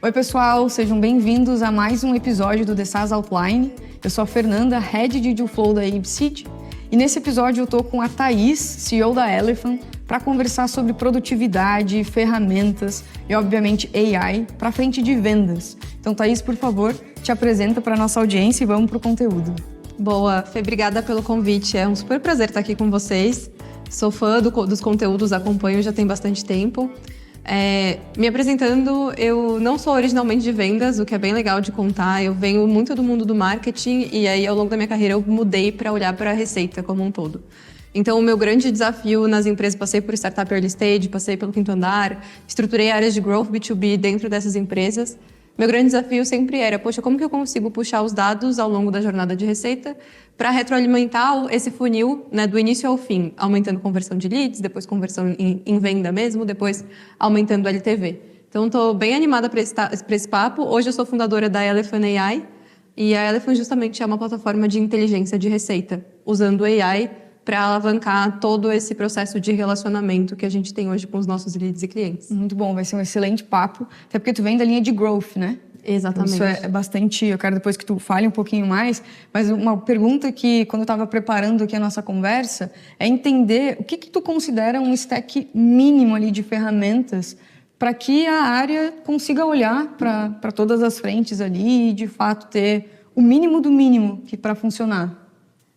Oi, pessoal, sejam bem-vindos a mais um episódio do The SaaS Outline. Eu sou a Fernanda, Head de Deal Flow da Ibseed, e nesse episódio eu estou com a Thaís, CEO da Elephant, para conversar sobre produtividade, ferramentas e, obviamente, AI para frente de vendas. Então, Thaís, por favor, te apresenta para a nossa audiência e vamos para o conteúdo. Boa, Fê, obrigada pelo convite. É um super prazer estar aqui com vocês. Sou fã dos conteúdos, acompanho já tem bastante tempo. Me apresentando, eu não sou originalmente de vendas, o que é bem legal de contar. Eu venho muito do mundo do marketing e aí, ao longo da minha carreira, eu mudei para olhar para a receita como um todo. Então, o meu grande desafio nas empresas, passei por startup early stage, passei pelo quinto andar, estruturei áreas de growth B2B dentro dessas empresas. Meu grande desafio sempre era, como que eu consigo puxar os dados ao longo da jornada de receita para retroalimentar esse funil, né, do início ao fim, aumentando conversão de leads, depois conversão em venda mesmo, depois aumentando o LTV. Então, estou bem animada para esse papo. Hoje eu sou fundadora da Elephant AI e a Elephant justamente é uma plataforma de inteligência de receita, usando AI para alavancar todo esse processo de relacionamento que a gente tem hoje com os nossos leads e clientes. Muito bom, vai ser um excelente papo, até porque tu vem da linha de growth, né? Exatamente. Então, isso é bastante, eu quero depois que tu fale um pouquinho mais, mas uma pergunta que, quando eu estava preparando aqui a nossa conversa, é entender o que tu considera um stack mínimo ali de ferramentas para que a área consiga olhar para todas as frentes ali e, de fato, ter o mínimo do mínimo para funcionar.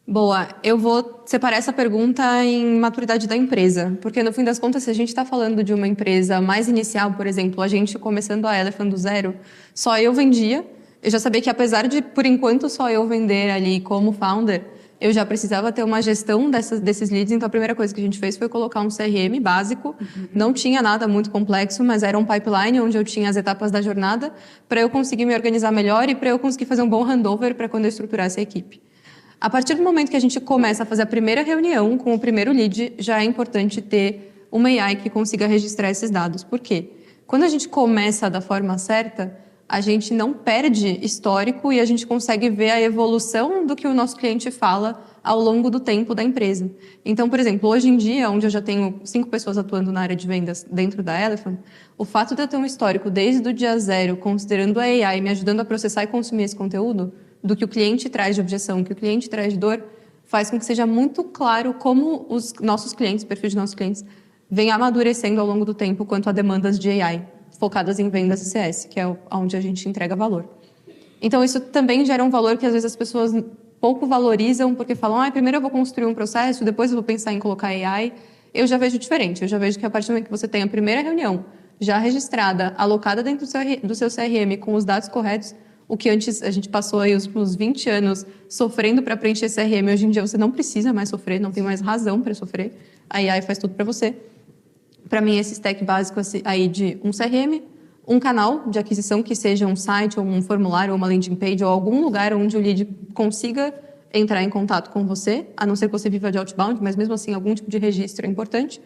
Boa, eu vou separar essa pergunta em maturidade da empresa, porque no fim das contas, se a gente está falando de uma empresa mais inicial, por exemplo, a gente começando a Elephant do zero, só eu vendia, eu já sabia que apesar de, por enquanto, só eu vender ali como founder, eu já precisava ter uma gestão desses leads, então a primeira coisa que a gente fez foi colocar um CRM básico, não tinha nada muito complexo, mas era um pipeline onde eu tinha as etapas da jornada para eu conseguir me organizar melhor e para eu conseguir fazer um bom handover para quando eu estruturasse a equipe. A partir do momento que a gente começa a fazer a primeira reunião com o primeiro lead, já é importante ter uma AI que consiga registrar esses dados. Por quê? Quando a gente começa da forma certa, a gente não perde histórico e a gente consegue ver a evolução do que o nosso cliente fala ao longo do tempo da empresa. Então, por exemplo, hoje em dia, onde eu já tenho 5 pessoas atuando na área de vendas dentro da Elephant, o fato de eu ter um histórico desde o dia zero, considerando a AI, me ajudando a processar e consumir esse conteúdo, do que o cliente traz de objeção, que o cliente traz de dor, faz com que seja muito claro como os nossos clientes, o perfil de nossos clientes, vem amadurecendo ao longo do tempo quanto a demandas de AI, focadas em vendas e CS, que é onde a gente entrega valor. Então, isso também gera um valor que, às vezes, as pessoas pouco valorizam, porque falam, primeiro eu vou construir um processo, depois eu vou pensar em colocar AI. Eu já vejo diferente. Eu já vejo que, a partir do momento que você tem a primeira reunião já registrada, alocada dentro do seu CRM, com os dados corretos, o que antes a gente passou aí os 20 anos sofrendo para preencher CRM, hoje em dia você não precisa mais sofrer, não tem mais razão para sofrer. A AI faz tudo para você. Para mim, esse stack básico aí de um CRM, um canal de aquisição que seja um site, ou um formulário, ou uma landing page, ou algum lugar onde o lead consiga entrar em contato com você, a não ser que você viva de outbound, mas mesmo assim algum tipo de registro é importante.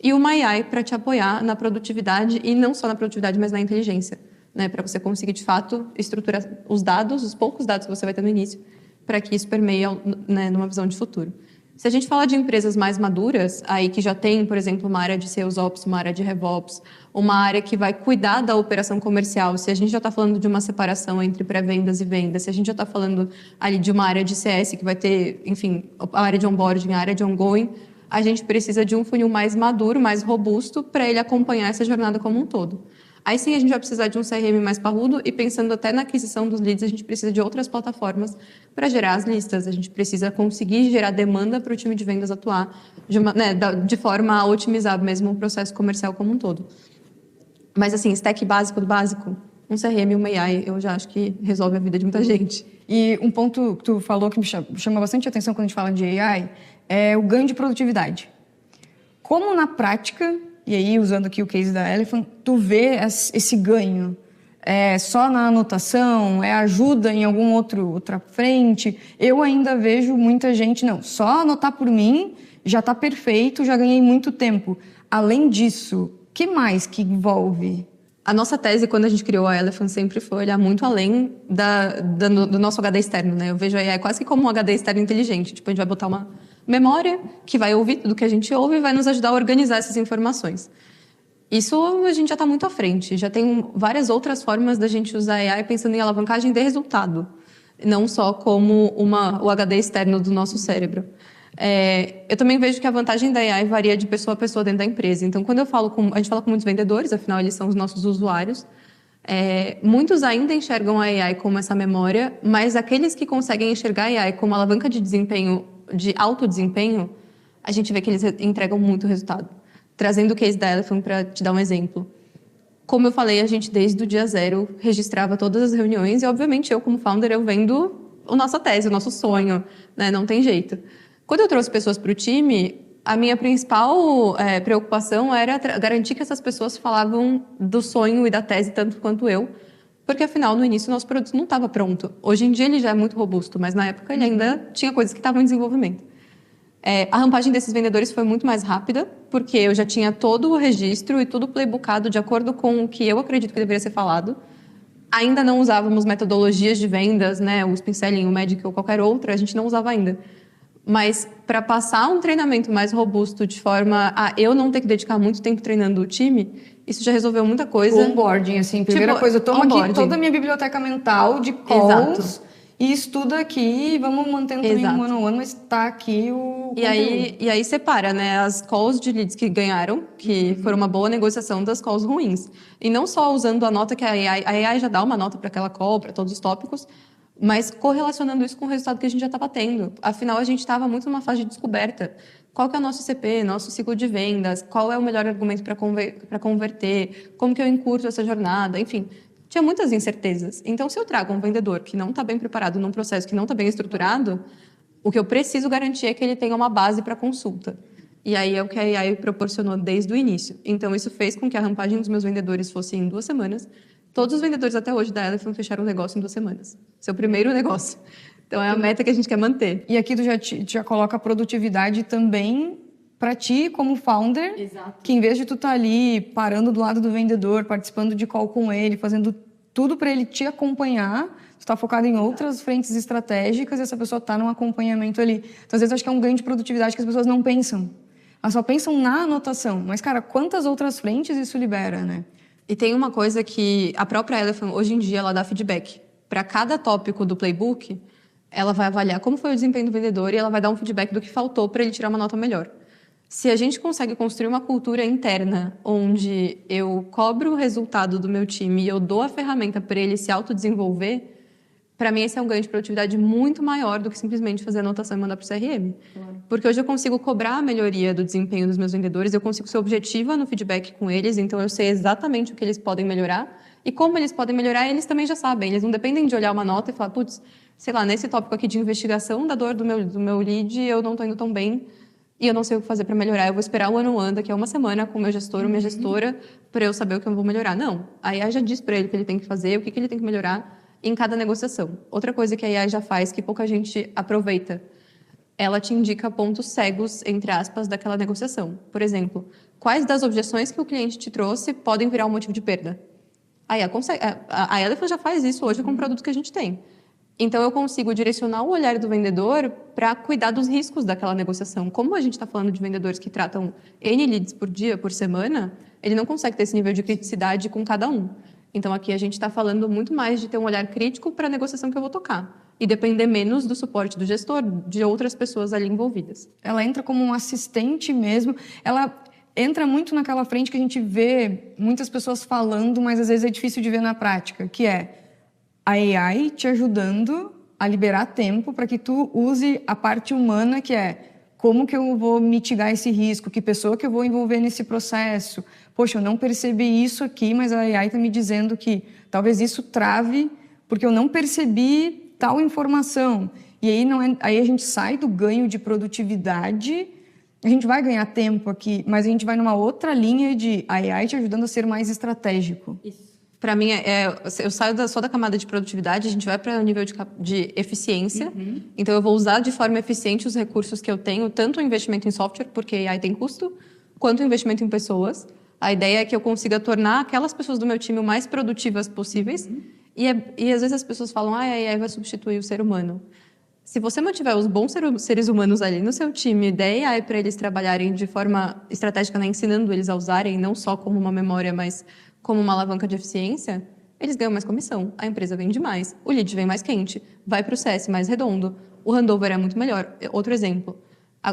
E uma AI para te apoiar na produtividade, e não só na produtividade, mas na inteligência. Né, para você conseguir, de fato, estruturar os dados, os poucos dados que você vai ter no início, para que isso permeie, né, numa visão de futuro. Se a gente falar de empresas mais maduras, aí que já tem, por exemplo, uma área de Sales Ops, uma área de RevOps, uma área que vai cuidar da operação comercial, se a gente já está falando de uma separação entre pré-vendas e vendas, se a gente já está falando ali de uma área de CS, que vai ter, enfim, a área de onboarding, a área de ongoing, a gente precisa de um funil mais maduro, mais robusto, para ele acompanhar essa jornada como um todo. Aí sim a gente vai precisar de um CRM mais parrudo e pensando até na aquisição dos leads, a gente precisa de outras plataformas para gerar as listas. A gente precisa conseguir gerar demanda para o time de vendas atuar de forma a otimizar mesmo o processo comercial como um todo. Mas assim, stack básico do básico, um CRM e uma AI, eu já acho que resolve a vida de muita gente. E um ponto que tu falou que me chama bastante atenção quando a gente fala de AI é o ganho de produtividade. Como na prática... E aí, usando aqui o case da Elephant, tu vê esse ganho? É só na anotação? É ajuda em outra frente? Eu ainda vejo muita gente, não, só anotar por mim já está perfeito, já ganhei muito tempo. Além disso, o que mais que envolve? A nossa tese, quando a gente criou a Elephant, sempre foi olhar muito além do nosso HD externo, né? Eu vejo a AI quase que como um HD externo inteligente. Tipo, a gente vai botar uma memória que vai ouvir tudo que a gente ouve e vai nos ajudar a organizar essas informações. Isso a gente já está muito à frente. Já tem várias outras formas da gente usar AI pensando em alavancagem de resultado, não só como o HD externo do nosso cérebro. Eu também vejo que a vantagem da AI varia de pessoa a pessoa dentro da empresa. Então, quando a gente fala com muitos vendedores, afinal eles são os nossos usuários, muitos ainda enxergam a AI como essa memória, mas aqueles que conseguem enxergar a AI como alavanca de desempenho, de alto desempenho, a gente vê que eles entregam muito resultado. Trazendo o case da Elephant para te dar um exemplo. Como eu falei, a gente desde o dia zero registrava todas as reuniões e, obviamente, eu como founder, eu vendo a nossa tese, o nosso sonho, né? Não tem jeito. Quando eu trouxe pessoas para o time, a minha principal preocupação era garantir que essas pessoas falavam do sonho e da tese tanto quanto eu, porque, afinal, no início, o nosso produto não estava pronto. Hoje em dia, ele já é muito robusto, mas na época ele ainda tinha coisas que estavam em desenvolvimento. A rampagem desses vendedores foi muito mais rápida, porque eu já tinha todo o registro e tudo playbookado de acordo com o que eu acredito que deveria ser falado. Ainda não usávamos metodologias de vendas, né, o Spin Selling, o Magic ou qualquer outra, a gente não usava ainda. Mas para passar um treinamento mais robusto de forma a eu não ter que dedicar muito tempo treinando o time, isso já resolveu muita coisa. O onboarding, assim, primeira coisa, eu tomo aqui toda a minha biblioteca mental de calls. Exato. E estuda aqui, vamos mantendo também um one-on-one, mas tá aqui o conteúdo. E aí separa, né, as calls de leads que ganharam, que foram uma boa negociação, das calls ruins. E não só usando a nota que a AI já dá uma nota para aquela call, para todos os tópicos, mas correlacionando isso com o resultado que a gente já estava tendo. Afinal, a gente estava muito numa fase de descoberta. Qual que é o nosso CP, nosso ciclo de vendas, qual é o melhor argumento para converter, como que eu encurto essa jornada, enfim. Tinha muitas incertezas. Então, se eu trago um vendedor que não está bem preparado num processo que não está bem estruturado, o que eu preciso garantir é que ele tenha uma base para consulta. E aí é o que a AI proporcionou desde o início. Então, isso fez com que a rampagem dos meus vendedores fosse em 2 semanas. Todos os vendedores até hoje da Elephant fecharam um negócio em 2 semanas. Seu primeiro negócio. Então, é a meta que a gente quer manter. E aqui tu já coloca a produtividade também para ti como founder. Exato. Que em vez de tu estar ali parando do lado do vendedor, participando de call com ele, fazendo tudo para ele te acompanhar, tu está focado em outras frentes estratégicas e essa pessoa está num acompanhamento ali. Então, às vezes, eu acho que é um ganho de produtividade que as pessoas não pensam. Elas só pensam na anotação. Mas, cara, quantas outras frentes isso libera, né? E tem uma coisa que a própria Elephant, hoje em dia, ela dá feedback. Para cada tópico do playbook, ela vai avaliar como foi o desempenho do vendedor e ela vai dar um feedback do que faltou para ele tirar uma nota melhor. Se a gente consegue construir uma cultura interna onde eu cobro o resultado do meu time e eu dou a ferramenta para ele se autodesenvolver, para mim esse é um ganho de produtividade muito maior do que simplesmente fazer anotação e mandar para o CRM. Claro. Porque hoje eu consigo cobrar a melhoria do desempenho dos meus vendedores, eu consigo ser objetiva no feedback com eles, então eu sei exatamente o que eles podem melhorar e como eles podem melhorar, eles também já sabem. Eles não dependem de olhar uma nota e falar, putz, sei lá, nesse tópico aqui de investigação da dor do meu lead, eu não estou indo tão bem e eu não sei o que fazer para melhorar. Eu vou esperar o one-on-one daqui a 1 semana com o meu gestor ou minha gestora para eu saber o que eu vou melhorar. Não, a AI já diz para ele o que ele tem que fazer, o que ele tem que melhorar em cada negociação. Outra coisa que a AI já faz, que pouca gente aproveita, ela te indica pontos cegos, entre aspas, daquela negociação. Por exemplo, quais das objeções que o cliente te trouxe podem virar um motivo de perda? A Elephant já faz isso hoje com o produto que a gente tem. Então, eu consigo direcionar o olhar do vendedor para cuidar dos riscos daquela negociação. Como a gente está falando de vendedores que tratam N leads por dia, por semana, ele não consegue ter esse nível de criticidade com cada um. Então, aqui a gente está falando muito mais de ter um olhar crítico para a negociação que eu vou tocar. E depender menos do suporte do gestor, de outras pessoas ali envolvidas. Ela entra como um assistente mesmo. Ela entra muito naquela frente que a gente vê muitas pessoas falando, mas às vezes é difícil de ver na prática, que é a AI te ajudando a liberar tempo para que tu use a parte humana, que é como que eu vou mitigar esse risco, que pessoa que eu vou envolver nesse processo. Poxa, eu não percebi isso aqui, mas a AI está me dizendo que talvez isso trave porque eu não percebi tal informação. E aí, aí a gente sai do ganho de produtividade, a gente vai ganhar tempo aqui, mas a gente vai numa outra linha de AI te ajudando a ser mais estratégico. Isso. Para mim, eu saio só da camada de produtividade, a gente vai para o nível de eficiência. Então, eu vou usar de forma eficiente os recursos que eu tenho, tanto o investimento em software, porque AI tem custo, quanto o investimento em pessoas. A ideia é que eu consiga tornar aquelas pessoas do meu time o mais produtivas possíveis. E às vezes as pessoas falam, a AI vai substituir o ser humano. Se você mantiver os bons seres humanos ali no seu time, der AI para eles trabalharem de forma estratégica, né, ensinando eles a usarem, não só como uma memória, mas como uma alavanca de eficiência, eles ganham mais comissão, a empresa vende mais, o lead vem mais quente, vai para o CS mais redondo, o handover é muito melhor. Outro exemplo,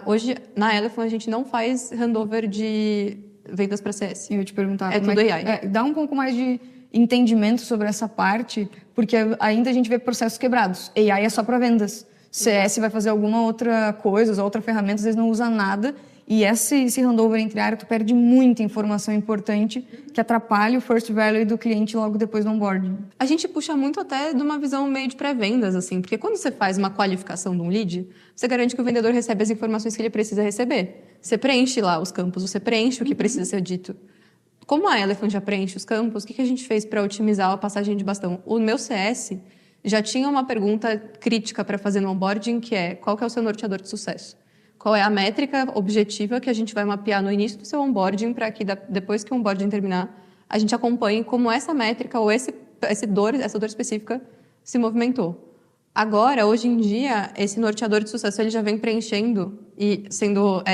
hoje na Elephant a gente não faz handover de vendas para CS. Eu ia te perguntar, É tudo AI. Dá um pouco mais de entendimento sobre essa parte, porque ainda a gente vê processos quebrados. AI é só para vendas. CS vai fazer alguma outra coisa, usa outra ferramenta, às vezes não usa nada. E esse handover entre área, tu perde muita informação importante que atrapalha o first value do cliente logo depois do onboarding. A gente puxa muito até de uma visão meio de pré-vendas, assim, porque quando você faz uma qualificação de um lead, você garante que o vendedor recebe as informações que ele precisa receber. Você preenche lá os campos, você preenche o que precisa ser dito. Como a Elephant já preenche os campos, o que a gente fez para otimizar a passagem de bastão? O meu CS já tinha uma pergunta crítica para fazer no onboarding, que é: qual que é o seu norteador de sucesso? Qual é a métrica objetiva que a gente vai mapear no início do seu onboarding para que depois que o onboarding terminar, a gente acompanhe como essa métrica ou essa dor específica se movimentou. Agora, hoje em dia, esse norteador de sucesso ele já vem preenchendo e sendo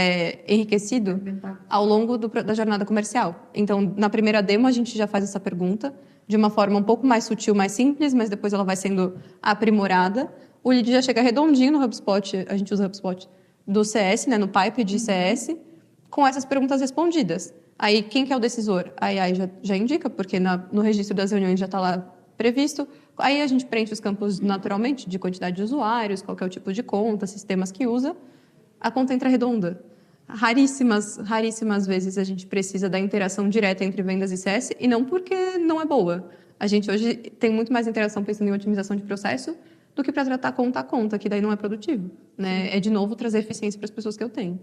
enriquecido ao longo da jornada comercial. Então, na primeira demo, a gente já faz essa pergunta de uma forma um pouco mais sutil, mais simples, mas depois ela vai sendo aprimorada. O lead já chega redondinho no HubSpot, a gente usa HubSpot, do CS, né, no pipe de CS, com essas perguntas respondidas. Aí, quem que é o decisor? A AI já indica, porque no registro das reuniões já está lá previsto. Aí a gente preenche os campos naturalmente, de quantidade de usuários, qual que é o tipo de conta, sistemas que usa. A conta entra redonda. Raríssimas vezes a gente precisa da interação direta entre vendas e CS, e não porque não é boa. A gente hoje tem muito mais interação pensando em otimização de processo do que para tratar conta a conta, que daí não é produtivo, né? É, de novo, trazer eficiência para as pessoas que eu tenho.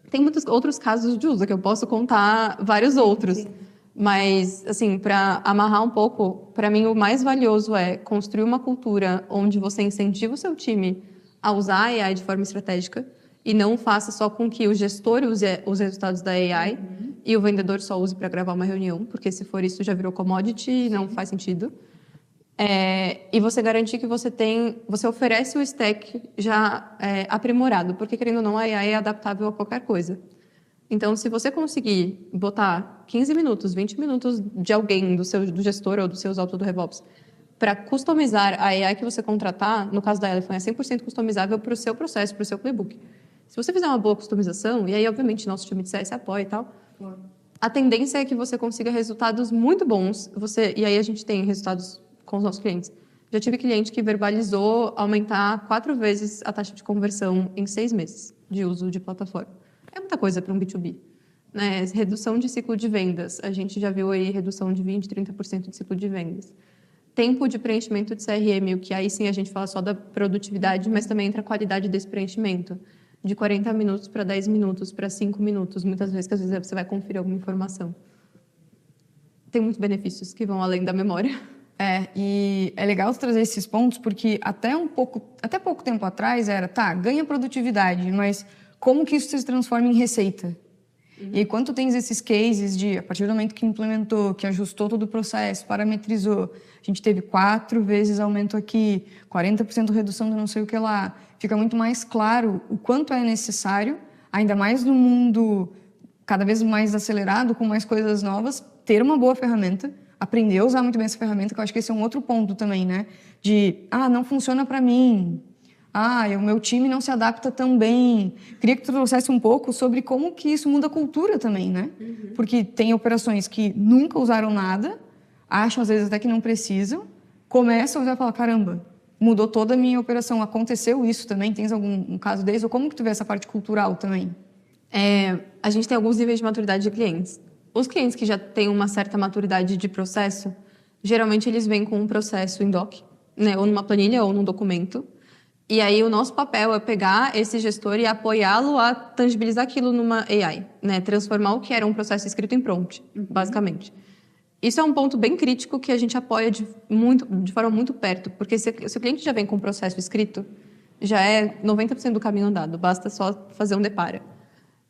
Tem muitos outros casos de uso, que eu posso contar vários outros. Sim. Mas, assim, para amarrar um pouco, para mim o mais valioso é construir uma cultura onde você incentiva o seu time a usar a AI de forma estratégica e não faça só com que o gestor use os resultados da AI e o vendedor só use para gravar uma reunião, porque se for isso já virou commodity e não faz sentido. E você garantir que você oferece o stack já aprimorado, porque, querendo ou não, a AI é adaptável a qualquer coisa. Então, se você conseguir botar 15 minutos, 20 minutos de alguém, do gestor ou dos seus autos do RevOps, para customizar a AI que você contratar, no caso da Elephant, é 100% customizável para o seu processo, para o seu playbook. Se você fizer uma boa customização, e aí, obviamente, nosso time de CS apoia e tal, a tendência é que você consiga resultados muito bons. E aí a gente tem resultados com os nossos clientes. Já tive cliente que verbalizou aumentar 4 vezes a taxa de conversão em 6 meses de uso de plataforma. É muita coisa para um B2B. Né? Redução de ciclo de vendas. A gente já viu aí redução de 20%, 30% de ciclo de vendas. Tempo de preenchimento de CRM, o que aí sim a gente fala só da produtividade, mas também entra a qualidade desse preenchimento. De 40 minutos para 10 minutos, para 5 minutos, muitas vezes, que às vezes você vai conferir alguma informação. Tem muitos benefícios que vão além da memória. E é legal trazer esses pontos, porque até pouco tempo atrás era, ganha produtividade, mas como que isso se transforma em receita? E aí, quando tu tens esses cases de, a partir do momento que implementou, que ajustou todo o processo, parametrizou, a gente teve 4 vezes aumento aqui, 40% redução de não sei o que lá, fica muito mais claro o quanto é necessário, ainda mais no mundo cada vez mais acelerado, com mais coisas novas, ter uma boa ferramenta, aprender a usar muito bem essa ferramenta, que eu acho que esse é um outro ponto também, né? De, não funciona para mim, o meu time não se adapta tão bem. Queria que tu trouxesse um pouco sobre como que isso muda a cultura também, né? Porque tem operações que nunca usaram nada, acham às vezes até que não precisam, começam a usar e falam, caramba, mudou toda a minha operação. Aconteceu isso também? Tens algum caso desse? Ou como que tu vê essa parte cultural também? A gente tem alguns níveis de maturidade de clientes. Os clientes que já têm uma certa maturidade de processo, geralmente eles vêm com um processo em doc, né? Ou numa planilha ou num documento. E aí o nosso papel é pegar esse gestor e apoiá-lo a tangibilizar aquilo numa AI, né? Transformar o que era um processo escrito em prompt, basicamente. Isso é um ponto bem crítico que a gente apoia de forma muito perto, porque se o cliente já vem com um processo escrito, já é 90% do caminho andado, basta só fazer um depara.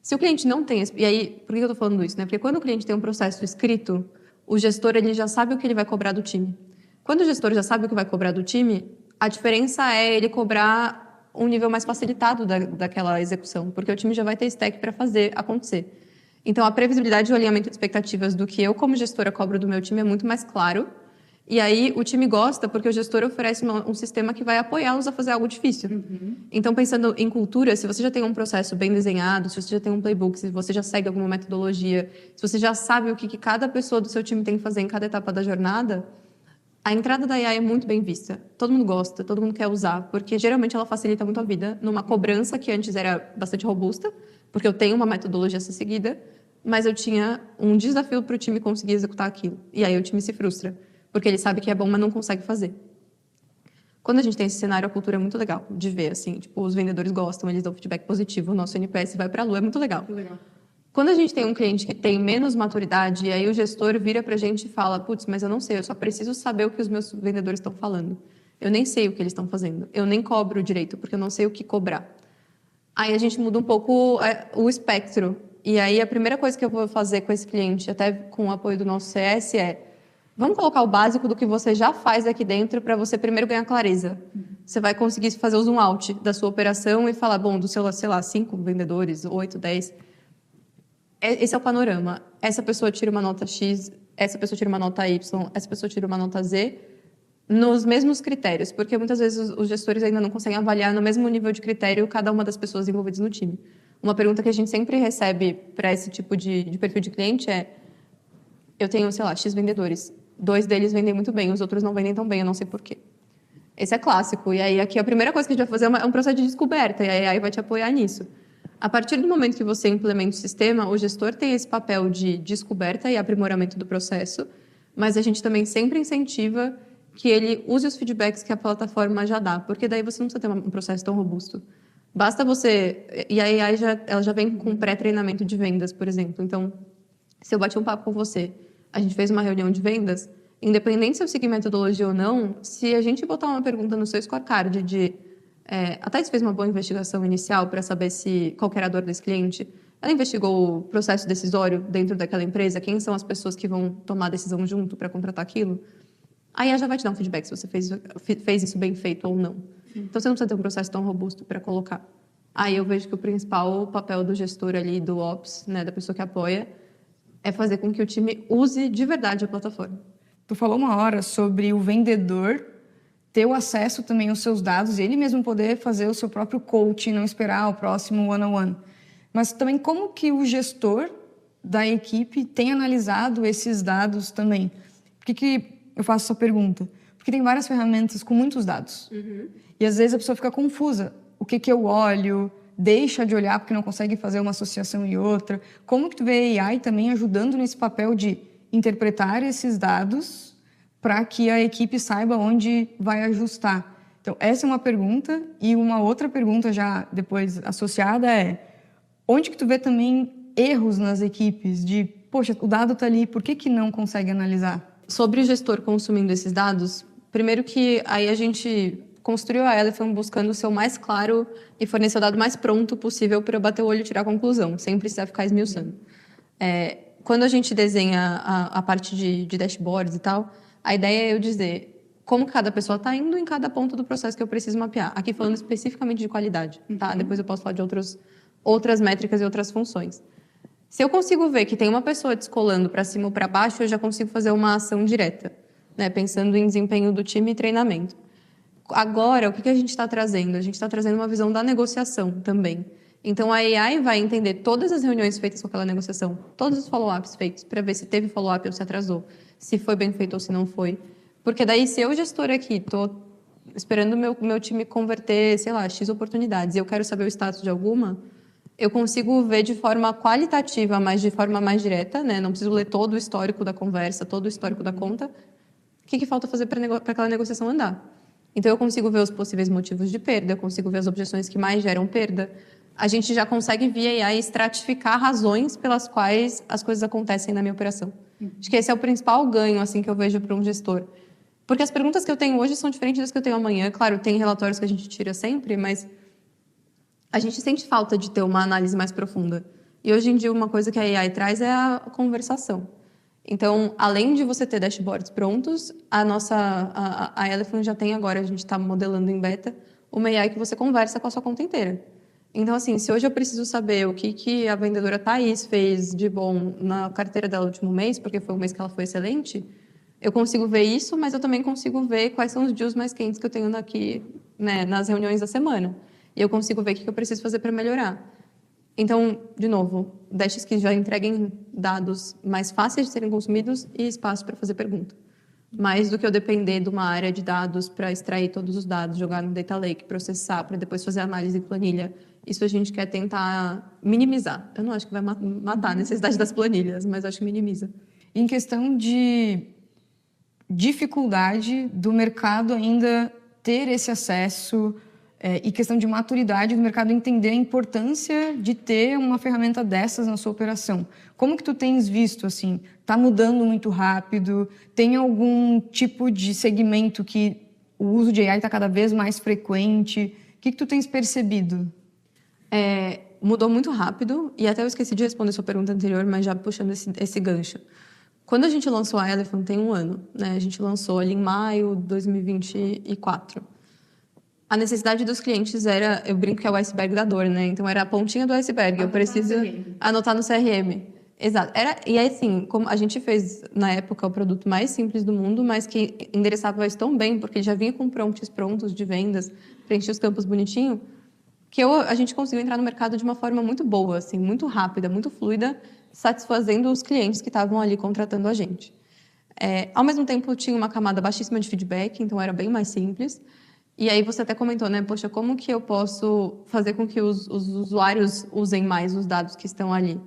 Se o cliente não tem... E aí, por que eu estou falando isso? Né? Porque quando o cliente tem um processo escrito, o gestor ele já sabe o que ele vai cobrar do time. Quando o gestor já sabe o que vai cobrar do time, A diferença é ele cobrar um nível mais facilitado daquela execução, porque o time já vai ter stack para fazer acontecer. Então, a previsibilidade e o alinhamento de expectativas do que eu, como gestora, cobro do meu time é muito mais claro. E aí, o time gosta porque o gestor oferece um sistema que vai apoiá-los a fazer algo difícil. Então, pensando em cultura, se você já tem um processo bem desenhado, se você já tem um playbook, se você já segue alguma metodologia, se você já sabe o que cada pessoa do seu time tem que fazer em cada etapa da jornada, a entrada da AI é muito bem vista. Todo mundo gosta, todo mundo quer usar, porque geralmente ela facilita muito a vida numa cobrança que antes era bastante robusta, porque eu tenho uma metodologia a ser seguida, mas eu tinha um desafio para o time conseguir executar aquilo. E aí o time se frustra, porque ele sabe que é bom, mas não consegue fazer. Quando a gente tem esse cenário, a cultura é muito legal de ver, assim, tipo, os vendedores gostam, eles dão feedback positivo, o nosso NPS vai para a lua, é muito legal. Muito legal. Quando a gente tem um cliente que tem menos maturidade, aí o gestor vira para a gente e fala, putz, mas eu não sei, eu só preciso saber o que os meus vendedores estão falando. Eu nem sei o que eles estão fazendo. Eu nem cobro direito, porque eu não sei o que cobrar. Aí a gente muda um pouco o espectro. E aí a primeira coisa que eu vou fazer com esse cliente, até com o apoio do nosso CS, é vamos colocar o básico do que você já faz aqui dentro para você primeiro ganhar clareza. Você vai conseguir fazer o zoom out da sua operação e falar, bom, do seu, sei lá, 5 vendedores, 8, 10. Esse é o panorama. Essa pessoa tira uma nota X, essa pessoa tira uma nota Y, essa pessoa tira uma nota Z, nos mesmos critérios, porque muitas vezes os gestores ainda não conseguem avaliar no mesmo nível de critério cada uma das pessoas envolvidas no time. Uma pergunta que a gente sempre recebe para esse tipo de perfil de cliente é: eu tenho, sei lá, X vendedores, 2 deles vendem muito bem, os outros não vendem tão bem, eu não sei por quê. Esse é clássico. E aí, aqui, a primeira coisa que a gente vai fazer é um processo de descoberta, e a AI vai te apoiar nisso. A partir do momento que você implementa o sistema, o gestor tem esse papel de descoberta e aprimoramento do processo, mas a gente também sempre incentiva que ele use os feedbacks que a plataforma já dá, porque daí você não precisa ter um processo tão robusto. Basta você... E a AI ela já vem com pré-treinamento de vendas, por exemplo. Então, se eu bati um papo com você, a gente fez uma reunião de vendas, independente se eu seguir metodologia ou não, se a gente botar uma pergunta no seu scorecard de... a Thaís fez uma boa investigação inicial para saber qual era a dor desse cliente. Ela investigou o processo decisório dentro daquela empresa, quem são as pessoas que vão tomar a decisão junto para contratar aquilo. Aí ela já vai te dar um feedback se você fez isso bem feito ou não. Então, você não precisa ter um processo tão robusto para colocar. Aí eu vejo que o principal papel do gestor ali, do Ops, né, da pessoa que apoia, é fazer com que o time use de verdade a plataforma. Tu falou uma hora sobre o vendedor ter o acesso também aos seus dados e ele mesmo poder fazer o seu próprio coaching, não esperar o próximo one-on-one. Mas também como que o gestor da equipe tem analisado esses dados também? Por que eu faço essa pergunta? Porque tem várias ferramentas com muitos dados. E às vezes a pessoa fica confusa. O que eu olho? Deixa de olhar porque não consegue fazer uma associação e outra. Como que tu vê a AI também ajudando nesse papel de interpretar esses dados para que a equipe saiba onde vai ajustar? Então, essa é uma pergunta. E uma outra pergunta já depois associada é: onde que tu vê também erros nas equipes de, poxa, o dado está ali, por que não consegue analisar? Sobre o gestor consumindo esses dados, primeiro que aí a gente construiu a Elephant buscando ser o mais claro e fornecer o dado mais pronto possível para eu bater o olho e tirar a conclusão, sem precisar ficar esmiuçando. Quando a gente desenha a parte de dashboards e tal, a ideia é eu dizer como cada pessoa está indo em cada ponto do processo que eu preciso mapear. Aqui falando especificamente de qualidade, tá? Depois eu posso falar de outras métricas e outras funções. Se eu consigo ver que tem uma pessoa descolando para cima ou para baixo, eu já consigo fazer uma ação direta, né? Pensando em desempenho do time e treinamento. Agora, o que a gente está trazendo? A gente está trazendo uma visão da negociação também. Então, a AI vai entender todas as reuniões feitas com aquela negociação, todos os follow-ups feitos, para ver se teve follow-up ou se atrasou, se foi bem feito ou se não foi. Porque daí, se eu, gestor aqui, estou esperando o meu time converter, sei lá, X oportunidades, e eu quero saber o status de alguma, eu consigo ver de forma qualitativa, mas de forma mais direta, né? Não preciso ler todo o histórico da conversa, todo o histórico da conta. O que falta fazer para aquela negociação andar? Então, eu consigo ver os possíveis motivos de perda, eu consigo ver as objeções que mais geram perda. A gente já consegue, via AI, estratificar razões pelas quais as coisas acontecem na minha operação. Acho que esse é o principal ganho assim, que eu vejo para um gestor. Porque as perguntas que eu tenho hoje são diferentes das que eu tenho amanhã. Claro, tem relatórios que a gente tira sempre, mas a gente sente falta de ter uma análise mais profunda. E hoje em dia, uma coisa que a AI traz é a conversação. Então, além de você ter dashboards prontos, a Elephant já tem agora, a gente está modelando em beta, uma AI que você conversa com a sua conta inteira. Então, assim, se hoje eu preciso saber o que a vendedora Thaís fez de bom na carteira dela no último mês, porque foi um mês que ela foi excelente, eu consigo ver isso, mas eu também consigo ver quais são os deals mais quentes que eu tenho aqui, né, nas reuniões da semana. E eu consigo ver o que eu preciso fazer para melhorar. Então, de novo, dashes que já entreguem dados mais fáceis de serem consumidos e espaço para fazer pergunta. Mais do que eu depender de uma área de dados para extrair todos os dados, jogar no data lake, processar, para depois fazer análise em planilha. Isso a gente quer tentar minimizar. Eu não acho que vai matar a necessidade das planilhas, mas acho que minimiza. Em questão de dificuldade do mercado ainda ter esse acesso e questão de maturidade do mercado entender a importância de ter uma ferramenta dessas na sua operação. Como que tu tens visto, assim, tá mudando muito rápido? Tem algum tipo de segmento que o uso de AI está cada vez mais frequente? O que tu tens percebido? Mudou muito rápido, e até eu esqueci de responder sua pergunta anterior, mas já puxando esse gancho. Quando a gente lançou a Elephant tem 1 ano, né? A gente lançou ali em maio de 2024. A necessidade dos clientes era, eu brinco que é o iceberg da dor, né? Então era a pontinha do iceberg. Eu preciso anotar no CRM. Exato. E aí, assim, como a gente fez na época o produto mais simples do mundo, mas que endereçava isso tão bem, porque já vinha com prompts prontos de vendas, preenchia os campos bonitinho, que a gente conseguiu entrar no mercado de uma forma muito boa, assim, muito rápida, muito fluida, satisfazendo os clientes que estavam ali contratando a gente. Ao mesmo tempo, tinha uma camada baixíssima de feedback, então era bem mais simples. E aí você até comentou, né? Poxa, como que eu posso fazer com que os usuários usem mais os dados que estão ali?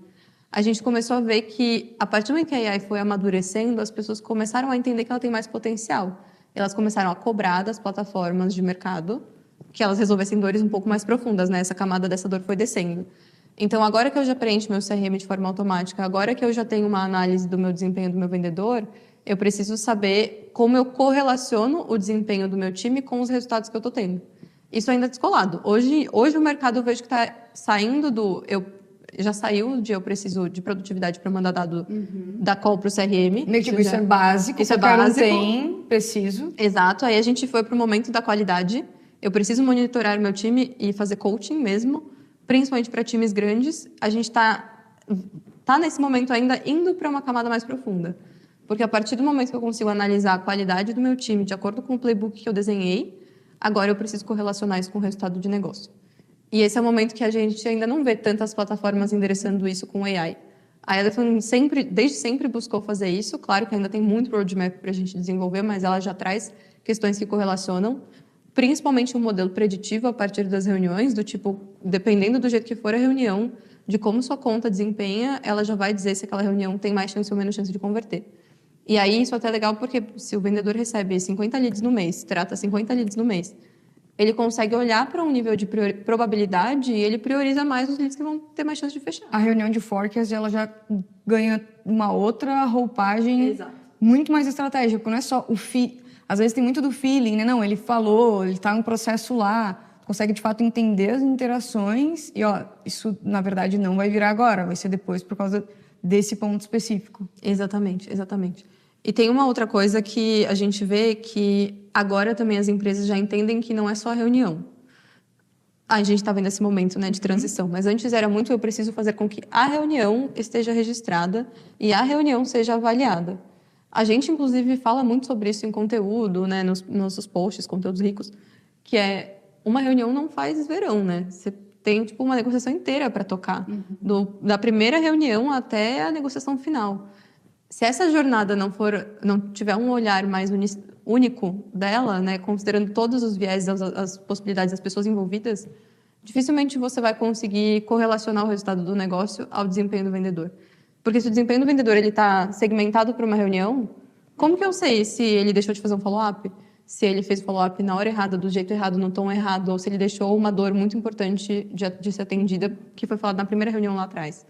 A gente começou a ver que, a partir do momento que a AI foi amadurecendo, as pessoas começaram a entender que ela tem mais potencial. Elas começaram a cobrar das plataformas de mercado que elas resolvessem dores um pouco mais profundas, né? Essa camada dessa dor foi descendo. Então, agora que eu já preencho meu CRM de forma automática, agora que eu já tenho uma análise do meu desempenho do meu vendedor, eu preciso saber como eu correlaciono o desempenho do meu time com os resultados que eu estou tendo. Isso ainda é descolado. Hoje o mercado eu vejo que está saindo já saiu de eu preciso de produtividade para mandar dado da call para o CRM. Isso é básico. Isso é básico. Tem, preciso. Exato. Aí a gente foi para o momento da qualidade. Eu preciso monitorar meu time e fazer coaching mesmo, principalmente para times grandes. A gente tá nesse momento ainda indo para uma camada mais profunda. Porque a partir do momento que eu consigo analisar a qualidade do meu time de acordo com o playbook que eu desenhei, agora eu preciso correlacionar isso com o resultado de negócio. E esse é o momento que a gente ainda não vê tantas plataformas endereçando isso com AI. A Elephant desde sempre buscou fazer isso. Claro que ainda tem muito roadmap para a gente desenvolver, mas ela já traz questões que correlacionam, principalmente um modelo preditivo a partir das reuniões, do tipo, dependendo do jeito que for a reunião, de como sua conta desempenha, ela já vai dizer se aquela reunião tem mais chance ou menos chance de converter. E aí isso é até legal porque se o vendedor recebe 50 leads no mês, trata 50 leads no mês, ele consegue olhar para um nível de probabilidade e ele prioriza mais os leads que vão ter mais chance de fechar. A reunião de forecast, ela já ganha uma outra roupagem muito mais estratégica, porque não é só às vezes tem muito do feeling, né? Não, ele falou, ele está em um processo lá, consegue de fato entender as interações e, isso na verdade não vai virar agora, vai ser depois por causa desse ponto específico. Exatamente. E tem uma outra coisa que a gente vê que agora também as empresas já entendem que não é só a reunião. A gente está vendo esse momento, né, de transição, mas antes era muito eu preciso fazer com que a reunião esteja registrada e a reunião seja avaliada. A gente, inclusive, fala muito sobre isso em conteúdo, né, nos nossos posts, conteúdos ricos, que uma reunião não faz verão, né? Você tem tipo uma negociação inteira para tocar, da primeira reunião até a negociação final. Se essa jornada não tiver um olhar mais único dela, né, considerando todos os viés, as possibilidades das pessoas envolvidas, dificilmente você vai conseguir correlacionar o resultado do negócio ao desempenho do vendedor. Porque se o desempenho do vendedor está segmentado para uma reunião, como que eu sei se ele deixou de fazer um follow-up? Se ele fez o follow-up na hora errada, do jeito errado, no tom errado, ou se ele deixou uma dor muito importante de ser atendida, que foi falado na primeira reunião lá atrás.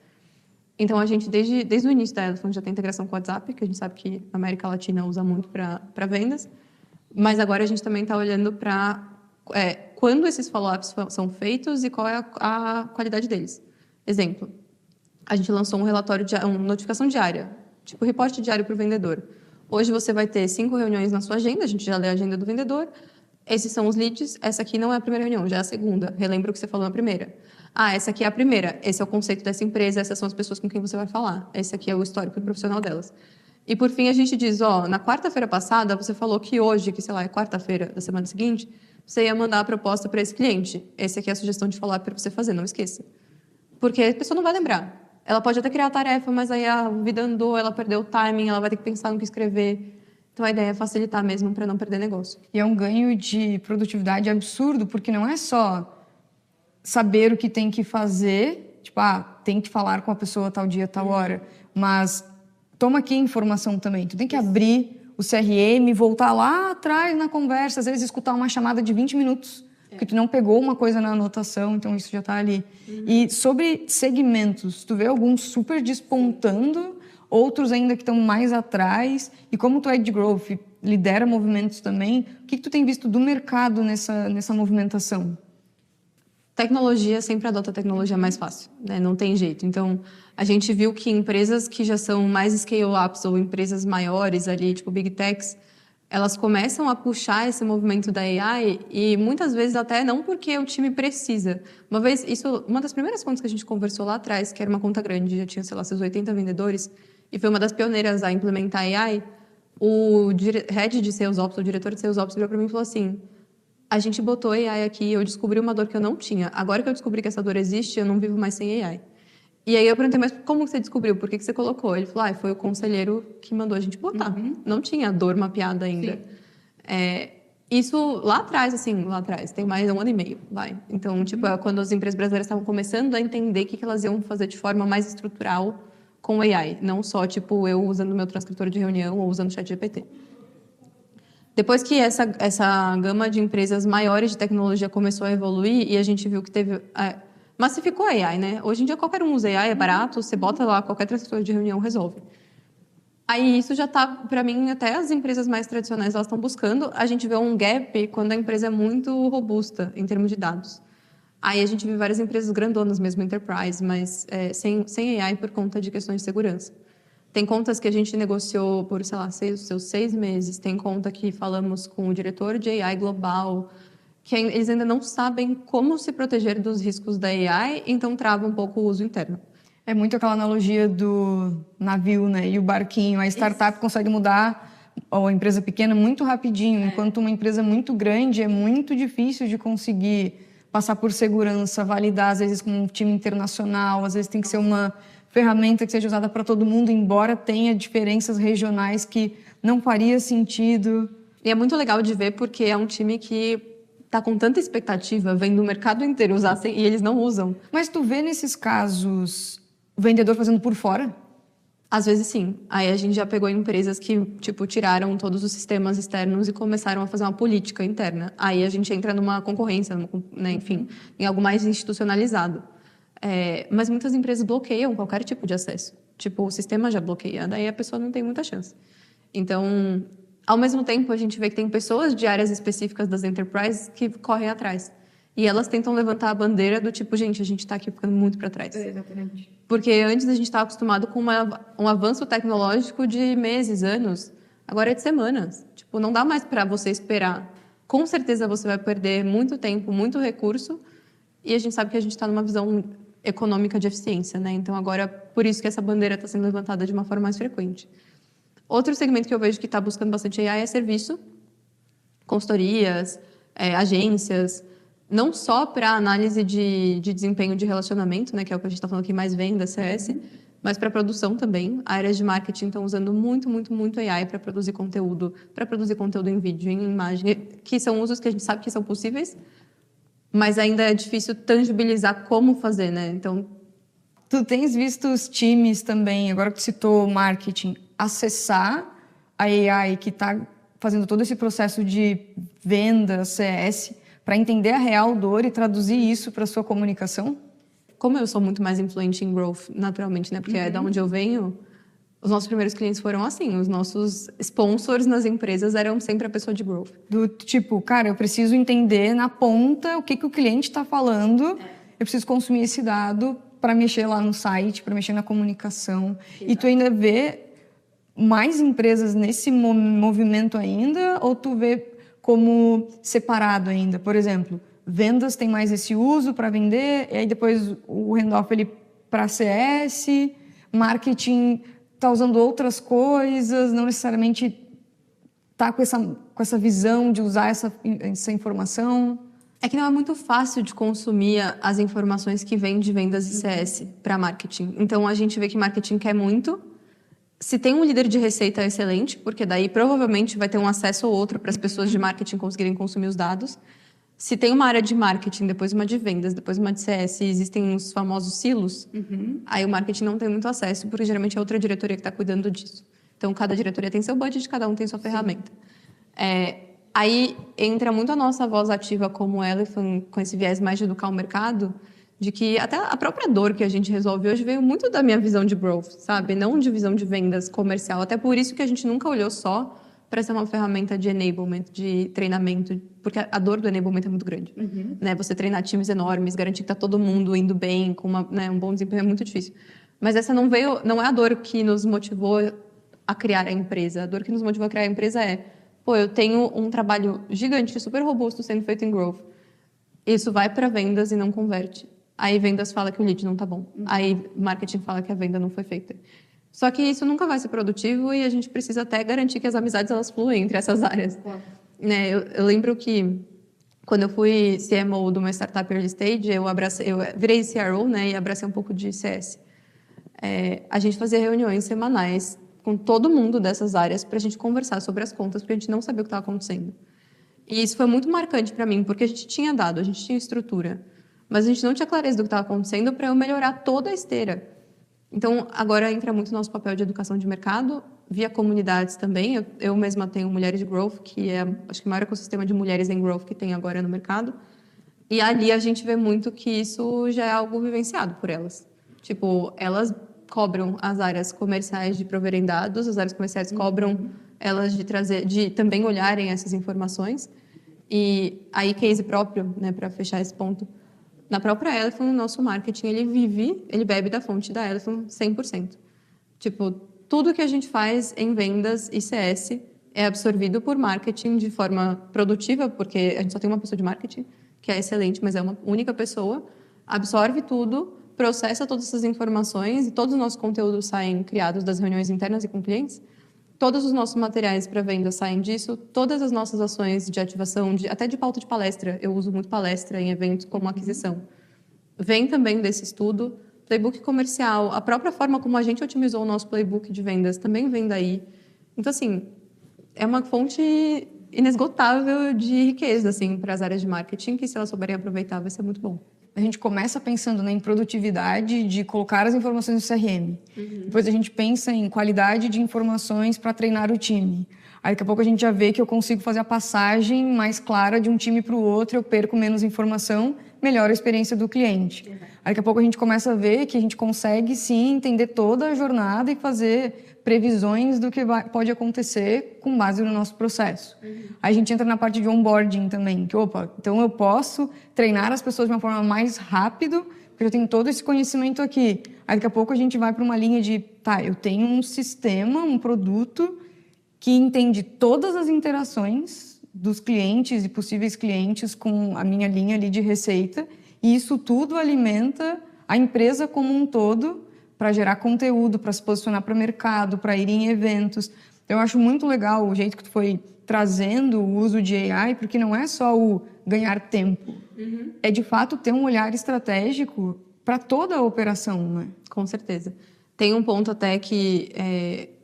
Então, a gente, desde o início da Elephant, já tem integração com o WhatsApp, que a gente sabe que a América Latina usa muito para vendas, mas agora a gente também está olhando para quando esses follow-ups são feitos e qual é a qualidade deles. Exemplo, a gente lançou um relatório, uma notificação diária. Tipo, reporte diário para o vendedor. Hoje você vai ter 5 reuniões na sua agenda, a gente já lê a agenda do vendedor. Esses são os leads, essa aqui não é a primeira reunião, já é a segunda. Relembra o que você falou na primeira. Ah, essa aqui é a primeira, esse é o conceito dessa empresa, essas são as pessoas com quem você vai falar. Esse aqui é o histórico profissional delas. E por fim a gente diz, na quarta-feira passada você falou que hoje, que sei lá, é quarta-feira da semana seguinte, você ia mandar a proposta para esse cliente. Essa aqui é a sugestão de follow-up para você fazer, não esqueça. Porque a pessoa não vai lembrar. Ela pode até criar a tarefa, mas aí a vida andou, ela perdeu o timing, ela vai ter que pensar no que escrever. Então a ideia é facilitar mesmo para não perder negócio. E é um ganho de produtividade absurdo, porque não é só saber o que tem que fazer, tipo, tem que falar com a pessoa tal dia, tal hora, mas toma aqui a informação também. Tu tem que abrir o CRM, voltar lá atrás na conversa, às vezes escutar uma chamada de 20 minutos, porque tu não pegou uma coisa na anotação, então isso já está ali. E sobre segmentos, tu vê alguns super despontando, outros ainda que estão mais atrás, e como tu é de growth, lidera movimentos também, o que tu tem visto do mercado nessa movimentação? Tecnologia sempre adota a tecnologia mais fácil, né? Não tem jeito. Então, a gente viu que empresas que já são mais scale-ups ou empresas maiores ali, tipo Big Techs, elas começam a puxar esse movimento da AI e muitas vezes até não porque o time precisa. Uma das primeiras contas que a gente conversou lá atrás, que era uma conta grande, já tinha, sei lá, seus 80 vendedores, e foi uma das pioneiras a implementar AI, o head de Sales Ops, o diretor de Sales Ops virou para mim e falou assim: a gente botou AI aqui, eu descobri uma dor que eu não tinha. Agora que eu descobri que essa dor existe, eu não vivo mais sem AI. E aí eu perguntei, mas como você descobriu? Por que você colocou? Ele falou, foi o conselheiro que mandou a gente botar. Não tinha dor mapeada ainda. Isso lá atrás, tem mais de 1 ano e meio, vai. Então, quando as empresas brasileiras estavam começando a entender o que elas iam fazer de forma mais estrutural com AI. Não só, eu usando o meu transcritor de reunião ou usando o ChatGPT. Depois que essa gama de empresas maiores de tecnologia começou a evoluir e a gente viu que massificou a AI, né? Hoje em dia qualquer um usa AI, é barato, você bota lá qualquer transcritor de reunião, resolve. Aí isso já está, para mim, até as empresas mais tradicionais, elas estão buscando. A gente vê um gap quando a empresa é muito robusta em termos de dados. Aí a gente vê várias empresas grandonas mesmo, enterprise, mas sem AI por conta de questões de segurança. Tem contas que a gente negociou por, sei lá, seus 6 meses. Tem conta que falamos com o diretor de AI global, que eles ainda não sabem como se proteger dos riscos da AI, então trava um pouco o uso interno. É muito aquela analogia do navio, né? E o barquinho. A startup consegue mudar a empresa pequena muito rapidinho, enquanto uma empresa muito grande é muito difícil de conseguir passar por segurança, validar, às vezes com um time internacional, às vezes tem que ser uma ferramenta que seja usada para todo mundo, embora tenha diferenças regionais que não faria sentido. E é muito legal de ver porque é um time que está com tanta expectativa, vendo o mercado inteiro usar e eles não usam. Mas tu vê nesses casos o vendedor fazendo por fora? Às vezes sim. Aí a gente já pegou empresas que, tiraram todos os sistemas externos e começaram a fazer uma política interna. Aí a gente entra numa concorrência, né, enfim, em algo mais institucionalizado. Mas muitas empresas bloqueiam qualquer tipo de acesso. O sistema já bloqueia, daí a pessoa não tem muita chance. Então, ao mesmo tempo, a gente vê que tem pessoas de áreas específicas das enterprises que correm atrás. E elas tentam levantar a bandeira do gente, a gente está aqui ficando muito para trás. Exatamente. Porque antes a gente estava acostumado com um avanço tecnológico de meses, anos. Agora é de semanas. Não dá mais para você esperar. Com certeza você vai perder muito tempo, muito recurso. E a gente sabe que a gente está numa visão econômica de eficiência, né? Então, agora, por isso que essa bandeira está sendo levantada de uma forma mais frequente. Outro segmento que eu vejo que está buscando bastante AI é serviço, consultorias, agências, não só para análise de desempenho de relacionamento, né, que é o que a gente está falando aqui mais venda, CS, mas para produção também. Áreas de marketing estão usando muito, muito, muito AI para produzir conteúdo em vídeo, em imagem, que são usos que a gente sabe que são possíveis, mas ainda é difícil tangibilizar como fazer, né? Então, tu tens visto os times também, agora que tu citou marketing, acessar a AI que está fazendo todo esse processo de venda, CS, para entender a real dor e traduzir isso para sua comunicação? Como eu sou muito mais influente em growth, naturalmente, né? Porque é da onde eu venho, os nossos primeiros clientes foram assim, os nossos sponsors nas empresas eram sempre a pessoa de growth. Do cara, eu preciso entender na ponta o que o cliente está falando, eu preciso consumir esse dado para mexer lá no site, para mexer na comunicação. Exato. E tu ainda vê mais empresas nesse movimento ainda, ou tu vê como separado ainda? Por exemplo, vendas tem mais esse uso para vender, e aí depois o handoff ele para CS, marketing está usando outras coisas, não necessariamente está com essa visão de usar essa informação. É que não é muito fácil de consumir as informações que vêm de vendas e CS para marketing. Então, a gente vê que marketing quer muito. Se tem um líder de receita, é excelente, porque daí provavelmente vai ter um acesso ou outro para as pessoas de marketing conseguirem consumir os dados. Se tem uma área de marketing, depois uma de vendas, depois uma de CS, existem os famosos silos, aí o marketing não tem muito acesso, porque geralmente é outra diretoria que está cuidando disso. Então, cada diretoria tem seu budget, cada um tem sua ferramenta. Aí entra muito a nossa voz ativa como Elephant, com esse viés mais de educar o mercado, de que até a própria dor que a gente resolve hoje veio muito da minha visão de growth, sabe? Não de visão de vendas comercial. Até por isso que a gente nunca olhou só para ser uma ferramenta de enablement, de treinamento, porque a dor do enablement é muito grande. Né? Você treinar times enormes, garantir que está todo mundo indo bem, com um bom desempenho, é muito difícil. Mas essa não é a dor que nos motivou a criar a empresa. A dor que nos motivou a criar a empresa eu tenho um trabalho gigante, super robusto sendo feito em growth. Isso vai para vendas e não converte. Aí vendas fala que o lead não está bom. Aí marketing fala que a venda não foi feita. Só que isso nunca vai ser produtivo e a gente precisa até garantir que as amizades elas fluem entre essas áreas. Né? Eu lembro que quando eu fui CMO de uma startup early stage, eu virei CRO, né, e abracei um pouco de CS. A gente fazia reuniões semanais com todo mundo dessas áreas para a gente conversar sobre as contas, porque a gente não sabia o que estava acontecendo. E isso foi muito marcante para mim, porque a gente tinha dado, a gente tinha estrutura, mas a gente não tinha clareza do que estava acontecendo para eu melhorar toda a esteira. Então, agora entra muito o nosso papel de educação de mercado, via comunidades também. Eu mesma tenho Mulheres de Growth, que é, acho que o maior ecossistema de mulheres em growth que tem agora no mercado. E ali a gente vê muito que isso já é algo vivenciado por elas. Tipo, elas cobram as áreas comerciais de proverem dados, as áreas comerciais cobram elas de também olharem essas informações. E aí, case próprio, né, para fechar esse ponto, na própria Elephant, o nosso marketing, ele bebe da fonte da Elephant 100%. Tipo, tudo que a gente faz em vendas e CS é absorvido por marketing de forma produtiva, porque a gente só tem uma pessoa de marketing, que é excelente, mas é uma única pessoa, absorve tudo, processa todas essas informações e todos os nossos conteúdos saem criados das reuniões internas e com clientes. Todos os nossos materiais para venda saem disso, todas as nossas ações de ativação, até de pauta de palestra, eu uso muito palestra em eventos como aquisição. Vem também desse estudo, playbook comercial, a própria forma como a gente otimizou o nosso playbook de vendas também vem daí. Então, assim, é uma fonte inesgotável de riqueza, assim, para as áreas de marketing, que se elas souberem aproveitar, vai ser muito bom. A gente começa pensando, né, em produtividade de colocar as informações no CRM. Depois a gente pensa em qualidade de informações para treinar o time. Aí daqui a pouco a gente já vê que eu consigo fazer a passagem mais clara de um time para o outro, eu perco menos informação, melhora a experiência do cliente. Aí daqui a pouco a gente começa a ver que a gente consegue sim entender toda a jornada e fazer previsões do que pode acontecer com base no nosso processo. Aí a gente entra na parte de onboarding também, que então eu posso treinar as pessoas de uma forma mais rápida, porque eu tenho todo esse conhecimento aqui. Aí daqui a pouco a gente vai para uma linha de, eu tenho um sistema, um produto que entende todas as interações dos clientes e possíveis clientes com a minha linha ali de receita, e isso tudo alimenta a empresa como um todo para gerar conteúdo, para se posicionar para o mercado, para ir em eventos. Eu acho muito legal o jeito que tu foi trazendo o uso de AI, porque não é só o ganhar tempo, é de fato ter um olhar estratégico para toda a operação, né? Com certeza. Tem um ponto até que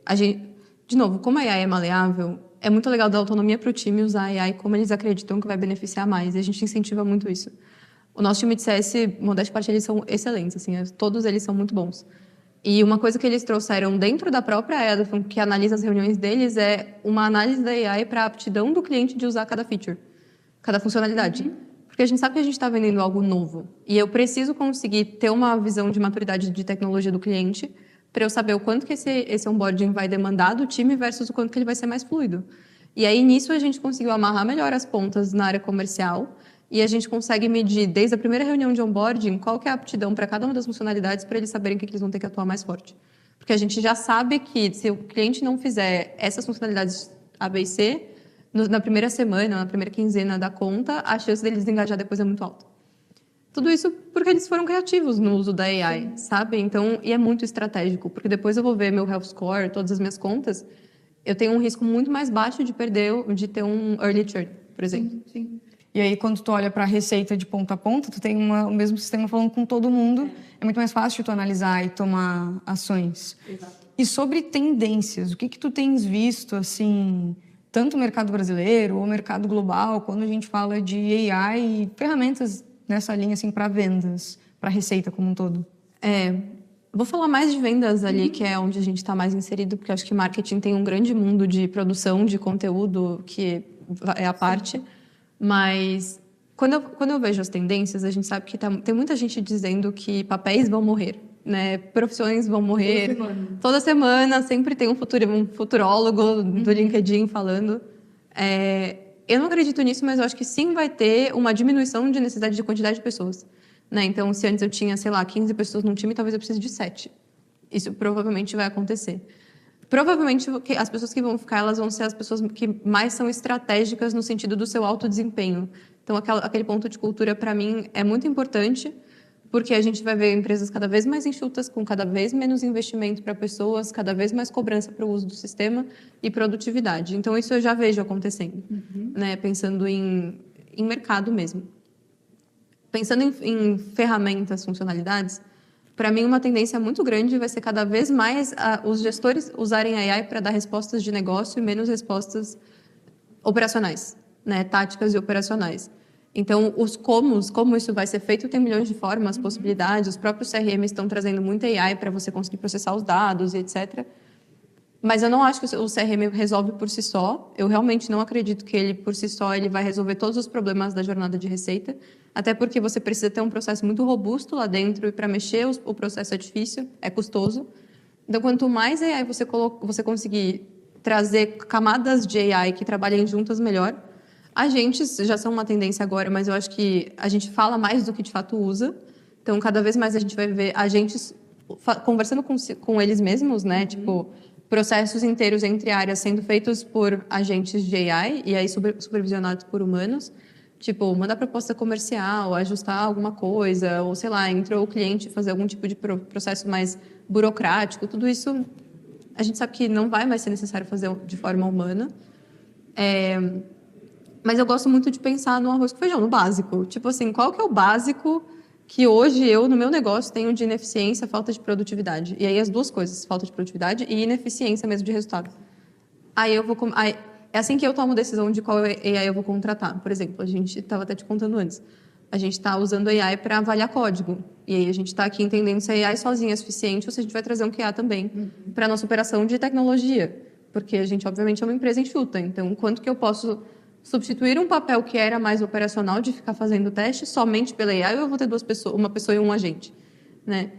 a gente, de novo, como a AI é maleável, é muito legal dar autonomia para o time usar a AI como eles acreditam que vai beneficiar mais, e a gente incentiva muito isso. O nosso time de CS, modéstia à parte, eles são excelentes, assim, todos eles são muito bons. E uma coisa que eles trouxeram dentro da própria Elephant, que analisa as reuniões deles, é uma análise da AI para a aptidão do cliente de usar cada feature, cada funcionalidade. Porque a gente sabe que a gente está vendendo algo novo. E eu preciso conseguir ter uma visão de maturidade de tecnologia do cliente para eu saber o quanto que esse onboarding vai demandar do time versus o quanto que ele vai ser mais fluido. E aí, nisso, a gente conseguiu amarrar melhor as pontas na área comercial e a gente consegue medir, desde a primeira reunião de onboarding, qual que é a aptidão para cada uma das funcionalidades para eles saberem que eles vão ter que atuar mais forte. Porque a gente já sabe que se o cliente não fizer essas funcionalidades A, B e C, na primeira semana, na primeira quinzena da conta, a chance deles engajar depois é muito alta. Tudo isso porque eles foram criativos no uso da AI, sabe? Então, e é muito estratégico, porque depois eu vou ver meu health score, todas as minhas contas, eu tenho um risco muito mais baixo de de ter um early churn, por exemplo. Sim. E aí, quando tu olha para a receita de ponta a ponta, tu tem o mesmo sistema falando com todo mundo. É muito mais fácil tu analisar e tomar ações. Exato. E sobre tendências, o que tu tens visto, assim, tanto o mercado brasileiro ou o mercado global, quando a gente fala de AI e ferramentas nessa linha, assim, para vendas, para receita como um todo? Vou falar mais de vendas ali, que é onde a gente está mais inserido, porque eu acho que marketing tem um grande mundo de produção de conteúdo que é a parte. Mas quando eu vejo as tendências, a gente sabe que tem muita gente dizendo que papéis vão morrer, né? Profissões vão morrer. Toda semana sempre tem um futurólogo do LinkedIn falando. Eu não acredito nisso, mas eu acho que sim vai ter uma diminuição de necessidade de quantidade de pessoas. Né? Então, se antes eu tinha, sei lá, 15 pessoas num time, talvez eu precise de 7. Isso provavelmente vai acontecer. Provavelmente as pessoas que vão ficar, elas vão ser as pessoas que mais são estratégicas no sentido do seu alto desempenho. Então, aquele ponto de cultura, para mim, é muito importante, porque a gente vai ver empresas cada vez mais enxutas, com cada vez menos investimento para pessoas, cada vez mais cobrança para o uso do sistema e produtividade. Então, isso eu já vejo acontecendo, né? Pensando em mercado mesmo. Pensando em ferramentas, funcionalidades, para mim uma tendência muito grande vai ser cada vez mais os gestores usarem a AI para dar respostas de negócio e menos respostas operacionais, né? Táticas e operacionais. Então, como isso vai ser feito, tem milhões de formas, possibilidades. Os próprios CRM estão trazendo muita AI para você conseguir processar os dados e etc. Mas eu não acho que o CRM resolve por si só. Eu realmente não acredito que ele, por si só, ele vai resolver todos os problemas da jornada de receita. Até porque você precisa ter um processo muito robusto lá dentro e para mexer o processo é difícil, é custoso. Então, quanto mais AI você conseguir trazer camadas de AI que trabalhem juntas, melhor. Agentes já são uma tendência agora, mas eu acho que a gente fala mais do que de fato usa. Então, cada vez mais a gente vai ver agentes conversando com eles mesmos, né? Tipo, processos inteiros entre áreas sendo feitos por agentes de AI e aí supervisionados por humanos. Tipo, mandar proposta comercial, ajustar alguma coisa, ou sei lá, entrou o cliente fazer algum tipo de processo mais burocrático. Tudo isso a gente sabe que não vai mais ser necessário fazer de forma humana. Mas eu gosto muito de pensar no arroz com feijão, no básico. Tipo assim, qual que é o básico que hoje eu, no meu negócio, tenho de ineficiência, falta de produtividade? E aí as duas coisas, falta de produtividade e ineficiência mesmo de resultado. Aí eu vou... É assim que eu tomo decisão de qual AI eu vou contratar. Por exemplo, a gente estava até te contando antes. A gente está usando AI para avaliar código. E aí a gente está aqui entendendo se a AI sozinha é suficiente ou se a gente vai trazer um QA também para a nossa operação de tecnologia. Porque a gente, obviamente, é uma empresa enxuta. Então, quanto que eu posso substituir um papel que era mais operacional de ficar fazendo teste somente pela AI ou eu vou ter uma pessoa e um agente? Né?